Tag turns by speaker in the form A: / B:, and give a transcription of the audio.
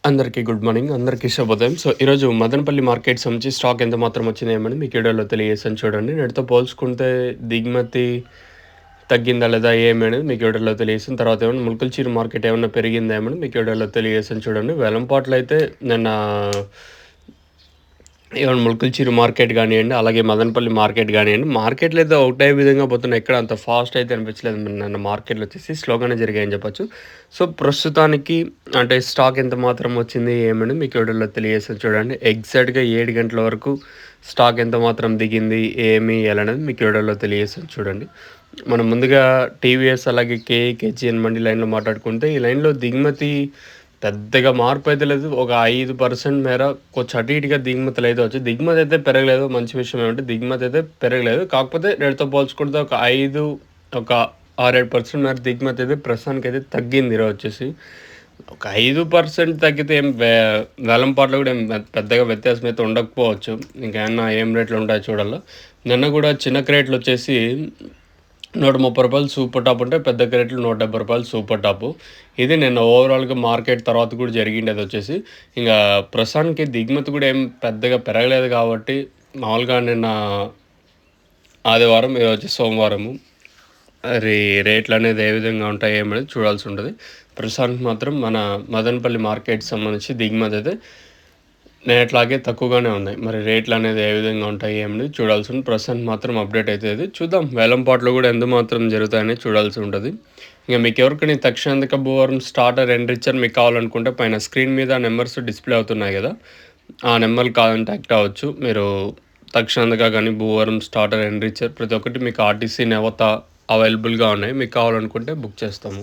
A: అందరికీ good morning. అందరికీ శుభోదయం. సో, ఈరోజు మదనపల్లి మార్కెట్ సంబంధించి స్టాక్ ఎంత మాత్రం వచ్చిందేమని మీకు వీడియోలో తెలియజేశాను చూడండి. నేటితో పోల్చుకుంటే దిగుమతి తగ్గిందా లేదా ఏమనేది మీకు వీడియోలో తెలియజేసాను. తర్వాత ఏమన్నా ములకల్చీరు మార్కెట్ ఏమన్నా పెరిగిందా ఏమని మీకు వీడియోలో తెలియజేశాను చూడండి. వేలంపాట్లో అయితే నిన్న ఈవెన్ ములకల్చీరు మార్కెట్ గానియండి, అలాగే మదనపల్లి మార్కెట్ గానియండి, మార్కెట్‌లో అయితే ఒకటే విధంగా పోతున్నాయి. ఎక్కడ అంత ఫాస్ట్ అయితే అనిపించలేదు. నిన్న మార్కెట్‌లో వచ్చేసి స్లోగానే జరిగాయని చెప్పొచ్చు. సో, ప్రస్తుతానికి అంటే స్టాక్ ఎంత మాత్రం వచ్చింది ఏమని మీకు వీడియోలో తెలియజేస్తాను చూడండి. ఎగ్జాక్ట్‌గా 7 గంటల వరకు స్టాక్ ఎంత మాత్రం దిగింది, ఏమి, ఎలా అనేది మీకు వీడియోలో తెలియజేస్తాను చూడండి. మనం ముందుగా టీవీఎస్ అలాగే కేజీఎన్ మండి లైన్‌లో మాట్లాడుకుంటే, ఈ లైన్‌లో దిగుమతి పెద్దగా మార్పయితే లేదు. ఒక 5% మేర కొంచెం అటు ఇటుగా దిగుమతులైతే వచ్చాయి. దిగుమతి అయితే పెరగలేదు. మంచి విషయం ఏమంటే దిగుమతి అయితే పెరగలేదు. కాకపోతే రేటుతో పోల్చుకుంటే ఒక 6, 7% మేర దిగుమతి అయితే ప్రస్తుతానికైతే తగ్గింది ఈరోజు వచ్చేసి. ఒక 5% తగ్గితే ఏం వేలంపాట్లో కూడా ఏం పెద్దగా వ్యత్యాసం అయితే ఉండకపోవచ్చు. ఇంకేమన్నా ఏం రేట్లు ఉంటాయో చూడాలా. నిన్న కూడా చిన్న క్రేట్‌లొచ్చేసి రూ. 130 సూపర్ టాప్ ఉంటే, పెద్ద క్రేట్లు రూ. 170 సూపర్ టాపు. ఇది నిన్న ఓవరాల్‌గా మార్కెట్ తర్వాత కూడా జరిగిండేదొచ్చేసి. ఇంగా ప్రస్తుతానికి దిగుమతి కూడా ఏం పెద్దగా పెరగలేదు కాబట్టి, మామూలుగా నిన్న ఆదివారం, ఈరోజు సోమవారము. మరి రేట్లనేది ఏ విధంగా ఉంటాయి ఏమనేది చూడాల్సి ఉంటది. ప్రస్తుతానికి మాత్రం మన మదనపల్లి మార్కెట్‌కి సంబంధించి దిగుమతి అయితే నిన్నట్లాగే తక్కువగానే ఉన్నాయి. మరి రేట్లనేది ఏ విధంగా ఉంటాయి ఏమనేది చూడాల్సి ఉంది. ప్రస్తుతానికి మాత్రం అప్డేట్ అయితే ఇది. చూద్దాం వేలంపాట్లు కూడా ఎంత మాత్రం జరుగుతాయనేది చూడాల్సి ఉంటది. ఇంక మీకెవరికైనా తక్షణిక భూవరం స్టార్టర్, ఎన్రిచర్ మీకు కావాలనుకుంటే పైన స్క్రీన్ మీద నెంబర్స్ డిస్‌ప్లే అవుతున్నాయి గదా! ఆ నెంబర్‌కి కాంటాక్ట్ అవ్వచ్చు. మీరు తక్షణిక గానీ, భూవరం స్టార్టర్, ఎన్రిచర్ ప్రతి ఒక్కటి మీకు ఆర్టీసీ, నెవత అవైలబుల్‌గా ఉన్నాయి. మీకు కావాలనుకుంటే బుక్ చేస్తాము.